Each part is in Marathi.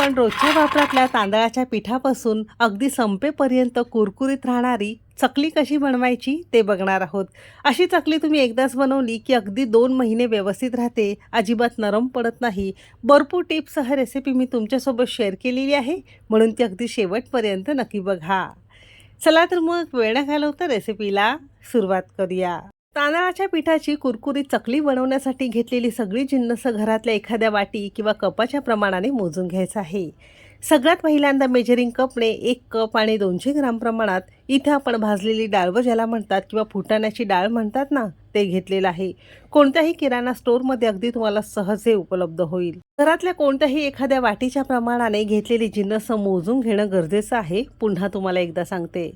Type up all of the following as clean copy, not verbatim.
आपण रोजच्या वापरातल्या तांदळाच्या पिठापासून अगदी संपेपर्यंत कुरकुरीत राहणारी चकली कशी बनवायची ते बघणार आहोत। अशी चकली तुम्ही एकदाच बनवली की अगदी 2 महिने व्यवस्थित राहते, अजिबात नरम पडत नाही। भरपूर टिप्ससह रेसिपी मी तुमच्यासोबत शेअर केलेली आहे, म्हणून ती अगदी शेवटपर्यंत नक्की बघा। चला तर मग वेळ न घालवता रेसिपीला सुरुवात करूया। तांदळाच्या पिठाची कुरकुरीत चकली बनवण्यासाठी घेतलेली सगळी जिन्नस घरातल्या एखाद्या वाटी किंवा कपाच्या प्रमाणाने मोजून घ्यायचं आहे। सगळ्यात पहिल्यांदा मेजरिंग कपने 1 कप आणि 200 ग्राम प्रमाणात इथे आपण भाजलेली डाळ ज्याला म्हणतात किंवा फुटाण्याची डाळ म्हणतात ना, ते घेतलेलं आहे। कोणत्याही किराणा स्टोअरमध्ये अगदी तुम्हाला सहज उपलब्ध होईल। घरातल्या कोणत्याही एखाद्या वाटीच्या प्रमाणाने घेतलेली जिन्नस मोजून घेणं गरजेचं आहे। पुन्हा तुम्हाला एकदा सांगते।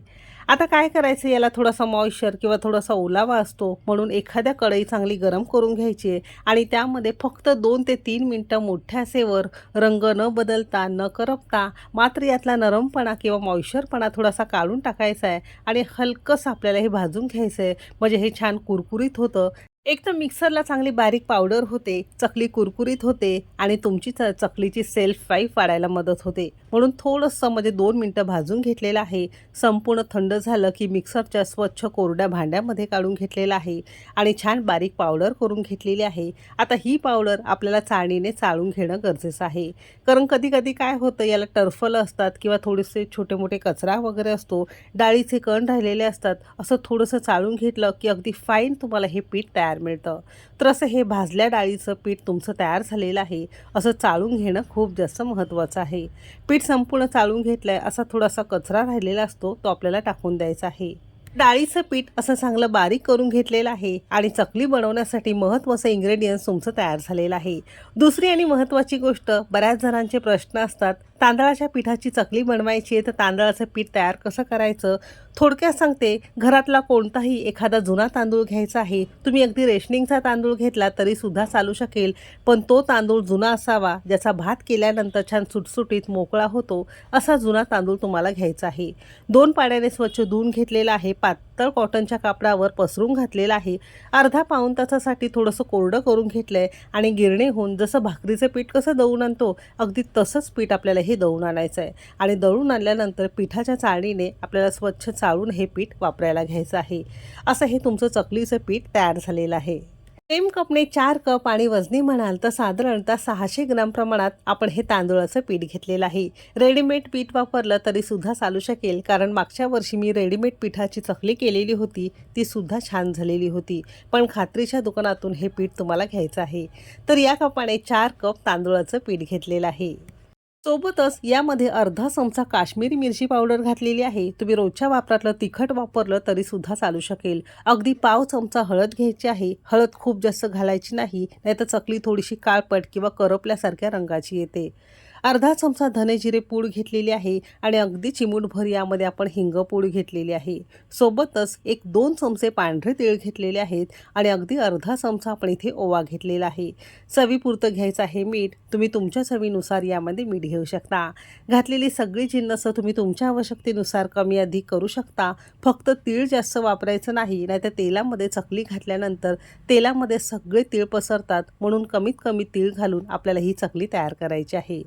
आता काय करायचं, याला थोडासा मॉइश्चर किंवा थोडासा ओलावा असतो, म्हणून एखाद्या कढई चांगली गरम करून घ्यायची आणि त्यामध्ये फक्त 2 ते 3 मिनिटं मोठ्या आचेवर रंग न बदलता न करपता मात्र यातला नरमपणा किंवा मॉइश्चरपणा थोडासा काढून टाकायचा आहे आणि हलकंसं आपल्याला हे भाजून घ्यायचं आहे, म्हणजे हे छान कुरकुरीत होतं। एक तर मिक्सरला चांगली बारीक पावडर होते, चकली कुरकुरीत होते आणि तुमची चकलीची सेल्फ फ्राई पाडायला मदत होते। म्हणून थोडंसं म्हणजे 2 मिनिटं भाजून घेतलेलं आहे। संपूर्ण थंड झालं की मिक्सरच्या स्वच्छ कोरड्या भांड्यामध्ये काढून घेतलेलं आहे आणि छान बारीक पावडर करून घेतलेली आहे। आता ही पावडर आपल्याला चाळणीने चाळून घेणं गरजेचं आहे, कारण कधी कधी काय होतं, याला टरफलं असतात किंवा थोडेसे छोटे मोठे कचरा वगैरे असतो, डाळीचे कण राहिलेले असतात। असं थोडंसं चाळून घेतलं की अगदी फाईन तुम्हाला हे पीठ तयार मिळतं। तर असं हे भाजल्या डाळीचं पीठ तुमचं तयार झालेलं आहे, असं चाळून घेणं खूप जास्त महत्त्वाचं आहे। पीठ संपूर्ण चाळून घेतलंय, असा थोडासा कचरा राहिलेला असतो, तो आपल्याला टाकून द्यायचा आहे। डाळीचं पीठ असं चांगलं बारीक करून घेतलेलं आहे आणि चकली बनवण्यासाठी महत्त्वाचं इन्ग्रेडियंट्स तुमचं तयार झालेलं आहे। दुसरी आणि महत्त्वाची गोष्ट, बऱ्याच जणांचे प्रश्न असतात, तांदळाच्या पिठाची चकली बनवायची आहे तर तांदळाचं पीठ तयार कसं करायचं। थोडक्यात सांगते, घरातला कोणताही एखादा जुना तांदूळ घ्यायचा आहे। तुम्ही अगदी रेशनिंगचा तांदूळ घेतला तरी सुद्धा चालू शकेल, पण तो तांदूळ जुना असावा, ज्याचा भात केल्यानंतर छान सुटसुटीत मोकळा होतो, असा जुना तांदूळ तुम्हाला घ्यायचा आहे। 2 पाण्याने स्वच्छ धुवून घेतलेला आहे, पातळ कॉटनच्या कापडावर पसरून घातलेला आहे। अर्धा पाऊण तासासाठी थोडंसं कोरडं करून घेतलंय आणि गिरणीहून जसं भाकरीचं पीठ कसं दळून आणतो, अगदी तसंच पीठ आपल्याला हे दळून आणायचं आहे आणि दळून आणल्यानंतर पिठाच्या चाळणीने आपल्याला स्वच्छ चाळून हे पीठ वापरायला घ्यायचं आहे। असं हे तुमचं चकलीचं पीठ तयार झालेलं आहे। सेम कपने 4 कप आणि वजनी म्हणाल तर साधारणतः 600 ग्राम प्रमाणात आपण हे तांदूळाचं पीठ घेतलेलं आहे। रेडीमेड पीठ वापरलं तरी सुद्धा चालू शकेल, कारण मागच्या वर्षी मी रेडीमेड पिठाची चकली केलेली होती, ती सुद्धा छान झालेली होती। पण खात्रीच्या दुकानातून हे पीठ तुम्हाला घ्यायचं आहे। तर या कपाने 4 कप तांदूळाचं पीठ घेतलेलं आहे। सोबतच यामध्ये अर्धा चमचा काश्मीरी मिरची पावडर घातलेली आहे। तुम्ही रोजच्या वापरातलं तिखट वापरलं तरी सुद्धा चालू शकेल। अगदी पाव चमचा हळद घ्यायची आहे। हळद खूप जास्त घालायची नाही, नाहीतर चकली थोडीशी काळपट किंवा करपल्यासारख्या रंगाची येते। अर्धा चमचा धने जिरे पूड घेतलेली आहे आणि अगदी चिमूटभर यामध्ये आपण हिंग पूड घेतलेली आहे। सोबतच 1-2 चमचे पांढरे तीळ घेतलेले आहेत आणि अगदी अर्धा चमचा आपण इथे ओवा घेतलेला आहे। चवीपुरतं घ्यायचं आहे मीठ, तुम्ही तुमच्या चवीनुसार यामध्ये मीठ घेऊ शकता। घातलेली सगळी जिन्नस तुम्ही तुमच्या आवश्यकतेनुसार कमी अधिक करू शकता। फक्त तीळ जास्त वापरायचं नाही, नाहीतर तेलामध्ये चकली घातल्यानंतर तेलामध्ये सगळे तीळ पसरतात, म्हणून कमीत कमी तीळ घालून आपल्याला ही चकली तयार करायची आहे।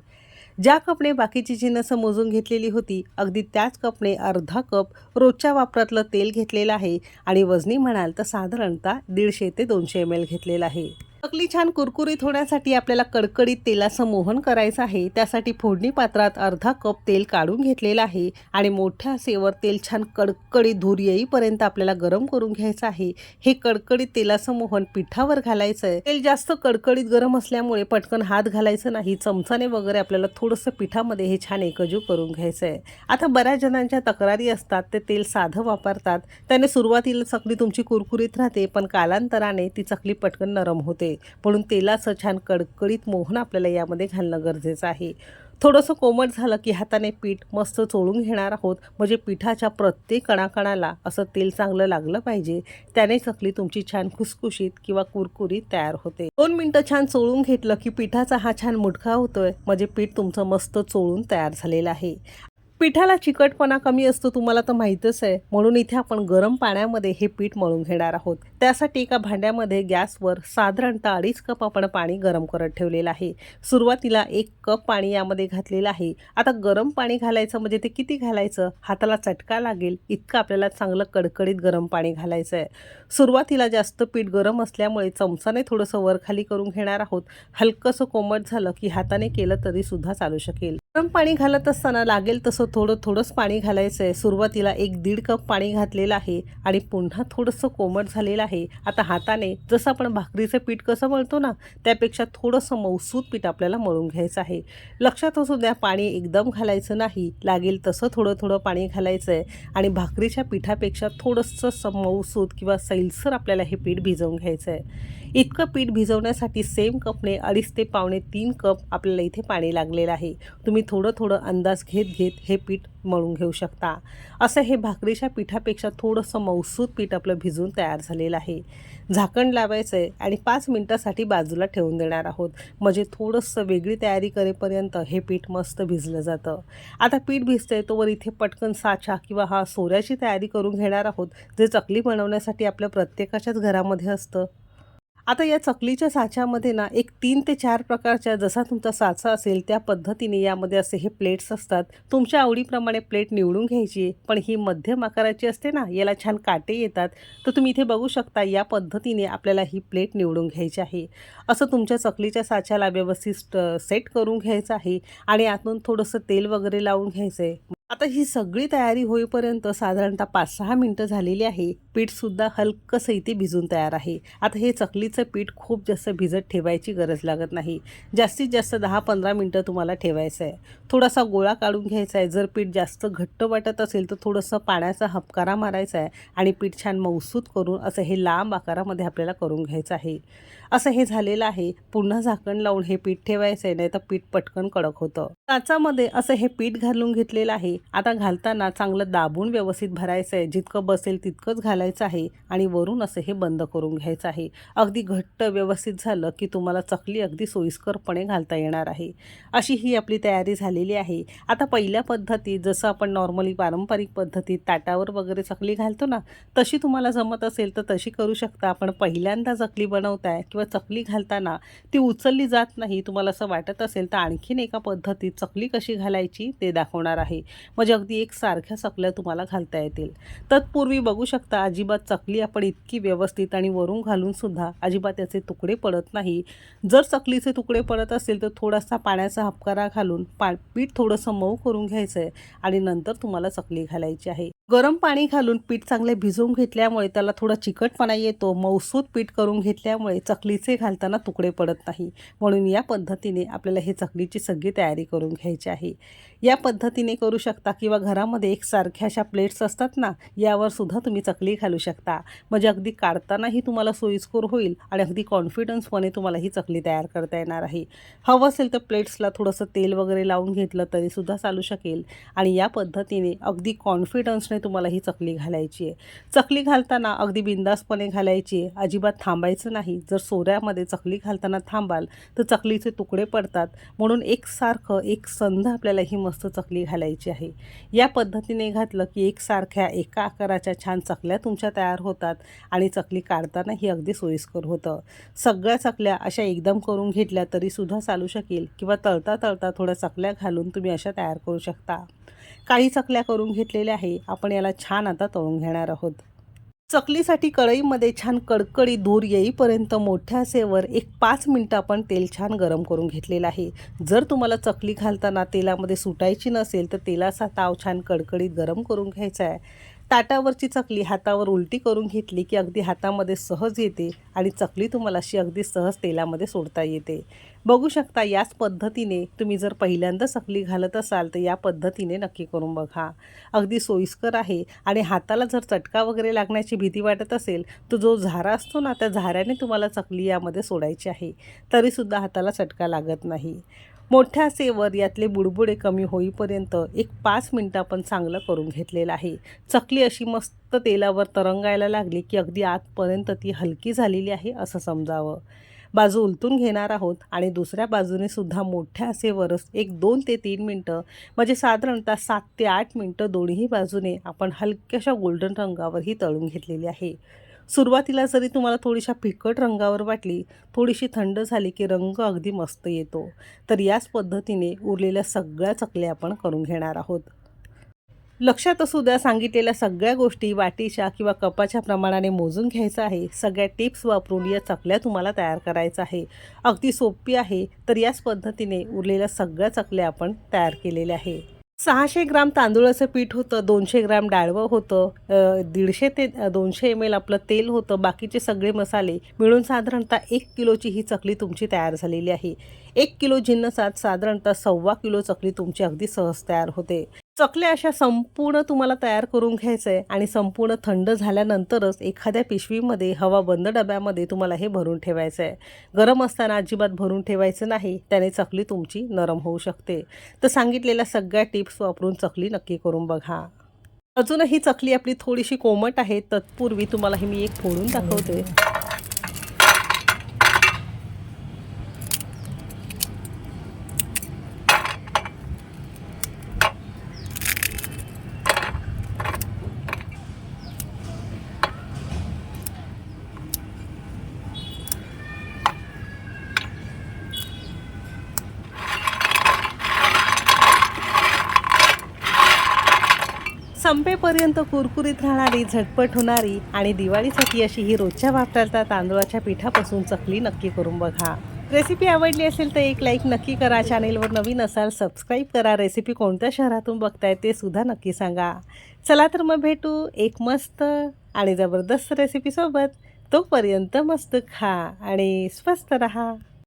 ज्या कपने बाकीची जिन्नस मोजून घेतलेली होती, अगदी त्याच कपने अर्धा कप रोजच्या वापरातलं तेल घेतलेलं आहे आणि वजनी म्हणाल तर साधारणतः 150 ते 200 ml घेतलेलं आहे। चकली छान कुरकुरीत होण्यासाठी आपल्याला कडकडीत तेलाचं मोहन करायचं आहे। त्यासाठी फोडणी पात्रात अर्धा कप तेल काढून घेतलेलं आहे आणि मोठ्या आचेवर तेल छान कडकडीत धूर येईपर्यंत आपल्याला गरम करून घ्यायचं आहे। हे कडकडीत तेलाचं मोहन पिठावर घालायचं आहे। तेल जास्त कडकडीत गरम असल्यामुळे पटकन हात घालायचं नाही, चमचाने वगैरे आपल्याला थोडंसं पिठामध्ये हे छान एकजीव करून घ्यायचं आहे। आता बऱ्याच जणांच्या तक्रारी असतात, ते तेल साधं वापरतात, त्याने सुरुवातीला चकली तुमची कुरकुरीत राहते, पण कालांतराने ती चकली पटकन नरम होते। म्हणून तेलाचं छान कडकडीत मोहन आपल्याला यामध्ये घालणं गरजेचं आहे। थोडंसं कोमट झालं की हाताने पीठ मस्त चोळून घेणार आहोत, म्हणजे पिठाच्या प्रत्येक कणाकणाला असं तेल चांगलं लागलं पाहिजे। त्याने चकली तुमची छान खुसखुशीत किंवा कुरकुरीत तयार होते। 2 मिनिटं छान चोळून घेतलं की पिठाचा हा छान मुटखा होतोय, म्हणजे पीठ तुमचं मस्त चोळून तयार झालेलं आहे। पिठाला चिकटपणा कमी असतो तुम्हाला तर माहीतच आहे, म्हणून इथे आपण गरम पाण्यामध्ये हे पीठ मळून घेणार आहोत। त्यासाठी एका भांड्यामध्ये गॅसवर साधारणतः 2.5 कप आपण पाणी गरम करत ठेवलेलं आहे। सुरुवातीला 1 कप पाणी यामध्ये घातलेलं आहे। आता गरम पाणी घालायचं म्हणजे ते किती घालायचं, हाताला चटका लागेल इतकं आपल्याला चांगलं कडकडीत गरम पाणी घालायचं आहे। सुरुवातीला जास्त पीठ गरम असल्यामुळे चमचाने थोडंसं वर खाली करून घेणार आहोत। हलकंसं कोमट झालं की हाताने केलं तरी सुद्धा चालू शकेल। गरम पाणी घालत असताना लागेल तसं थोडंच पाणी घालायचं आहे। सुरुवातीला 1-1.5 कप पाणी घातलेलं आहे आणि पुन्हा थोडंसं कोमट झालेलं आहे। आता हाताने जसं आपण भाकरीचं पीठ कसं मळतो ना, त्यापेक्षा थोडंसं मऊसूत पीठ आपल्याला मळून घ्यायचं आहे। लक्षात असू द्या, पाणी एकदम घालायचं नाही, लागेल तसं थोडं पाणी घालायचं आहे आणि भाकरीच्या पिठापेक्षा थोडंसं मऊसूत किंवा सैलसर आपल्याला हे पीठ भिजवून घ्यायचं आहे। इतकं पीठ भिजवण्यासाठी सेम कपने 2.5 ते पावणे 3 कप आपल्याला इथे पाणी लागलेलं आहे। तुम्ही थोडं अंदाज घेत हे पीठ मळून घेऊ शकता। असं हे भाकरीच्या पिठापेक्षा थोडंसं मऊसूत पीठ आपलं भिजून तयार झालेलं आहे। झाकण लावायचं आहे आणि 5 मिनिटासाठी बाजूला ठेवून देणार आहोत, म्हणजे थोडंसं वेगळी तयारी करेपर्यंत हे पीठ मस्त भिजलं जातं। आता पीठ भिजतंय तोवर इथे पटकन साचा किंवा सोऱ्याची तयारी करून घेणार आहोत, जे चकली बनवण्यासाठी आपल्या प्रत्येकाच्याच घरामध्ये असतं। आता या चकलीच्या साच्यामध्ये ना एक 3 ते 4 प्रकारच्या, जसा तुमचा साचा असेल त्या पद्धतीने यामध्ये असे हे प्लेट्स असतात। तुमच्या आवडीप्रमाणे प्लेट निवडून घ्यायची, पण ही मध्यम आकाराची असते ना, याला छान काटे येतात। तर तुम्ही इथे बघू शकता या पद्धतीने आपल्याला ही प्लेट निवडून घ्यायची आहे। असं तुमच्या चकलीच्या साच्याला व्यवस्थित सेट करून घ्यायचं आहे आणि आतून थोडंसं तेल वगैरे लावून घ्यायचं आहे। आता ही सगळी तयारी होईपर्यंत साधारणतः 5-6 मिनिटं झालेली आहे। पीठसुद्धा हलकंसं इथे भिजून तयार आहे। आता हे चकलीचं पीठ खूप जास्त भिजत ठेवायची गरज लागत नाही, जास्तीत जास्त 10-15 मिनिटं तुम्हाला ठेवायचं आहे। थोडासा गोळा काढून घ्यायचा आहे। जर पीठ जास्त घट्ट वाटत असेल तर थोडंसं पाण्याचा हबकारा मारायचा आहे आणि पीठ छान मऊसूत करून असं हे लांब आकारामध्ये आपल्याला करून घ्यायचं आहे। असं हे झालेलं आहे। पुन्हा झाकण लावून हे पीठ ठेवायचं आहे, नाही तर पीठ पटकन कडक होतं। साचामध्ये असं हे पीठ घालून घेतलेलं आहे। आता घालताना चांगलं दाबून व्यवस्थित भरायचं आहे, जितकं बसेल तितकंच घालायचं आहे आणि वरून असं हे बंद करून घ्यायचं आहे। अगदी घट्ट व्यवस्थित झालं की तुम्हाला चकली अगदी सोयीस्करपणे घालता येणार आहे। अशी ही आपली तयारी झालेली आहे। आता पहिल्या पद्धतीत जसं आपण नॉर्मली पारंपरिक पद्धतीत ताटावर वगैरे चकली घालतो ना, तशी तुम्हाला जमत असेल तर तशी करू शकता। पण पहिल्यांदा चकली बनवताय किंवा चकली घालताना ती उचलली जात नाही, तुम्हाला असं वाटत असेल तर आणखीन एका पद्धतीत चकली कशी घालायची ते दाखवणार आहे, म्हणजे अगदी एकसारख्या चकल्या तुम्हाला घालता येतील। तत्पूर्वी बघू शकता अजिबात चकली आपण इतकी व्यवस्थित आणि वरून घालून सुद्धा अजिबात याचे तुकडे पडत नाही। जर चकलीचे तुकडे पडत असेल तर थोडासा पाण्याचा हबकारा घालून पीठ थोडंसं मऊ करून घ्यायचं आहे आणि नंतर तुम्हाला चकली घालायची आहे। गरम पाणी घालून पीठ चांगले भिजवून घेतल्यामुळे त्याला थोडा चिकटपणा येतो। मऊसूत पीठ करून घेतल्यामुळे चकलीचे घालताना तुकडे पडत नाही, म्हणून या पद्धतीने आपल्याला हे चकलीची सगळी तयारी करून घ्यायची आहे। या पद्धतीने करू शकता किंवा घरामध्ये एकसारख्या अशा प्लेट्स असतात ना, यावर सुद्धा तुम्ही चकली घालू शकता, म्हणजे अगदी काढतानाही तुम्हाला सोयीस्कर होईल आणि अगदी कॉन्फिडन्सपणे तुम्हाला ही चकली तयार करता येणार आहे। हवं असेल तर प्लेट्सला थोडंसं तेल वगैरे लावून घेतलं तरी सुद्धा चालू शकेल आणि या पद्धतीने अगदी कॉन्फिडन्सने तुम्हाला ही चकली घालायची आहे। चकली घालताना अगदी बिंदासपणे घालायची आहे, अजिबात थांबायचं नाही। जर सोऱ्यामध्ये चकली घालताना थांबाल तर चकलीचे तुकडे पडतात, म्हणून एकसारखं एकसंध आपल्याला ही मस्त चकली घालायची आहे। या पद्धतीने घातलं की एकसारख्या एका आकाराच्या छान चकल्या तुमच्या तयार होतात आणि चकली काढताना ही अगदी सोयीस्कर होतं। सगळ्या चकल्या अशा एकदम करून घेतल्या तरी सुद्धा चालू शकेल किंवा तळता थोड्या चकल्या घालून तुम्ही अशा तयार करू शकता। काही चकल्या करून घेतलेल्या आहे, आपण याला छान आता तळून घेणार आहोत। चकलीसाठी कढईमध्ये छान कडकडीत धूर येईपर्यंत मोठ्या आचेवर 5 मिनिटं आपण तेल छान गरम करून घेतलेलं आहे। जर तुम्हाला चकली घालताना तेलामध्ये सुटायची नसेल तर तेलाचा ताव छान कडकडीत गरम करून घ्यायचा आहे। ताटावरची चकली हातावर उलटी करून घेतली की अगदी हातामध्ये सहज येते आणि चकली तुम्हाला अशी अगदी सहज तेलामध्ये सोडता येते। बघू शकता याच पद्धतीने तुम्ही जर पहिल्यांदा चकली घालत असाल तर या पद्धतीने नक्की करून बघा, अगदी सोयीस्कर आहे। आणि हाताला जर चटका वगैरे लागण्याची भीती वाटत असेल तर जो झारा असतो ना, त्या झाऱ्याने तुम्हाला चकली यामध्ये सोडायची आहे, तरीसुद्धा हाताला चटका लागत नाही। मोठ्या आचेवर यातले बुडबुडे कमी होईपर्यंत 5 मिनिटं आपण चांगलं करून घेतलेलं आहे। चकली अशी मस्त तेलावर तरंगायला लागली की अगदी आतपर्यंत ती हलकी झालेली आहे असं समजावं। बाजू उलटून घेणार आहोत आणि दुसऱ्या बाजूने सुद्धा मोठ्या आचेवरच एक 2 ते 3 मिनटं म्हणजे साधारणतः 7 ते 8 मिनटं दोन्ही बाजूने आपण हलक्याशा गोल्डन रंगावर ही तळून घेतलेली आहे. सुरुवातीला जरी तुम्हाला थोडीशा फिकट रंगावर वाटली, थोडीशी थंड झाली की रंग अगदी मस्त येतो. तर याच पद्धतीने उरलेल्या सगळ्या चकल्या आपण करून घेणार आहोत. लक्षात असू द्या, सांगितलेल्या सगळ्या गोष्टी वाटीच्या किंवा कपाच्या प्रमाणाने मोजून घ्यायचं आहे. सगळ्या टिप्स वापरून या चकल्या तुम्हाला तयार करायचं आहे. अगदी सोपी आहे. तर याच पद्धतीने उरलेल्या सगळ्या चकल्या आपण तयार केलेल्या आहे. 600 ग्राम तांदूळाचं पीठ होतं, 200 ग्राम डाळवं होतं, 150 ते 200 ml आपलं तेल होतं, बाकीचे सगळे मसाले मिळून साधारणतः 1 किलोची ही चकली तुमची तयार झालेली आहे. 1 किलो जिन्नसात साधारणतः 1.25 किलो चकली तुमची अगदी सहज तयार होते. चकल्या अशा संपूर्ण तुम्हाला तयार करून घ्यायचं आहे आणि संपूर्ण थंड झाल्यानंतरच एखाद्या पिशवीमध्ये हवाबंद डब्यामध्ये तुम्हाला हे भरून ठेवायचं आहे. गरम असताना अजिबात भरून ठेवायचं नाही, त्याने चकली तुमची नरम होऊ शकते. तर सांगितलेल्या सगळ्या टिप्स वापरून चकली नक्की करून बघा. अजूनही चकली आपली थोडीशी कोमट आहे, तत्पूर्वी तुम्हाला ही मी एक फोडून दाखवते. संपेपर्यंत कुरकुरीत राहणारी, झटपट होणारी आणि दिवाळीसाठी अशी ही रोजच्या वापराच्या तांदूळाच्या पिठापासून चकली नक्की करून बघा. रेसिपी आवडली असेल तर एक लाईक नक्की करा. चॅनेलवर नवीन असाल सबस्क्राईब करा. रेसिपी कोणत्या शहरातून बघताय ते सुद्धा नक्की सांगा. चला तर मग भेटू एक मस्त आणि जबरदस्त रेसिपीसोबत. तोपर्यंत मस्त खा आणि स्वस्त रहा.